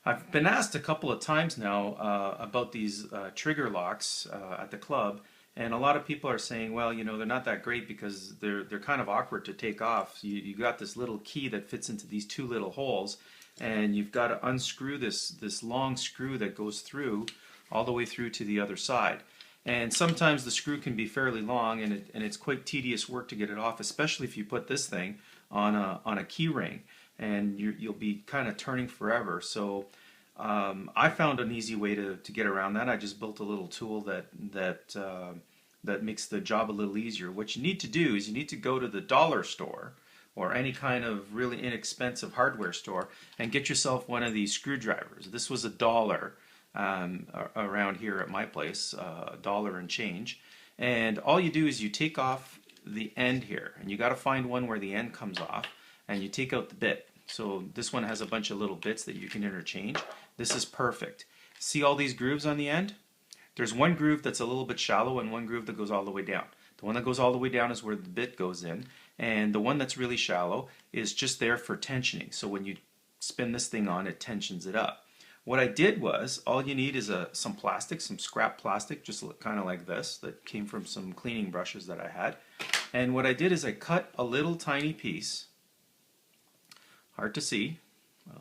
I've been asked a couple of times now about these trigger locks at the club, and a lot of people are saying, well, you know, they're not that great because they're kind of awkward to take off. You got this little key that fits into these two little holes, and you've got to unscrew this long screw that goes through all the way through to the other side. And sometimes the screw can be fairly long, and it's quite tedious work to get it off, especially if you put this thing on a key ring, and you'll be kind of turning forever. So I found an easy way to get around that. I just built a little tool that makes the job a little easier. What you need to do is you need to go to the dollar store or any kind of really inexpensive hardware store and get yourself one of these screwdrivers. This was $1 around here at my place, $1 and change. And all you do is you take off the end here, and you got to find one where the end comes off, and you take out the bit. So this one has a bunch of little bits that you can interchange. This is perfect. See all these grooves on the end? There's one groove that's a little bit shallow and one groove that goes all the way down. The one that goes all the way down is where the bit goes in, and the one that's really shallow is just there for tensioning. So when you spin this thing on, it tensions it up. What I did was, all you need is some plastic, some scrap plastic, just kind of like this, that came from some cleaning brushes that I had. And what I did is I cut a little tiny piece, hard to see.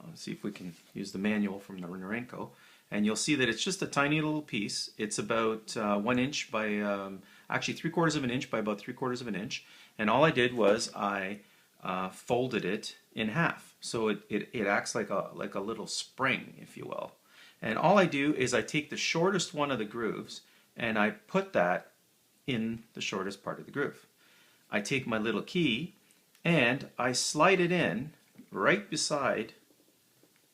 Let's see if we can use the manual from the Norinco. And you'll see that it's just a tiny little piece. It's about 1 inch by, actually 3/4 of an inch by about 3/4 of an inch. And all I did was I folded it in half. So it acts like a little spring, if you will. And all I do is I take the shortest one of the grooves and I put that in the shortest part of the groove. I take my little key and I slide it in right beside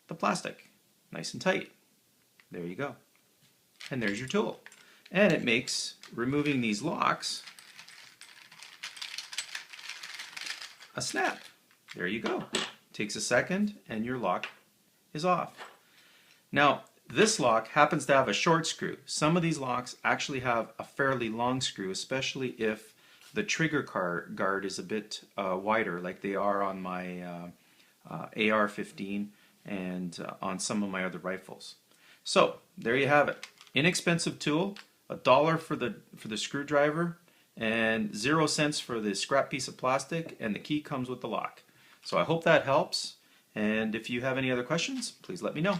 the plastic, nice and tight. There you go. And there's your tool. And it makes removing these locks a snap. There you go. Takes a second and your lock is off. Now, this lock happens to have a short screw. Some of these locks actually have a fairly long screw, especially if the trigger guard is a bit wider, like they are on my AR-15 and on some of my other rifles. So there you have it. Inexpensive tool, $1 for the screwdriver, and 0 cents for the scrap piece of plastic, and the key comes with the lock. So I hope that helps, and if you have any other questions, please let me know.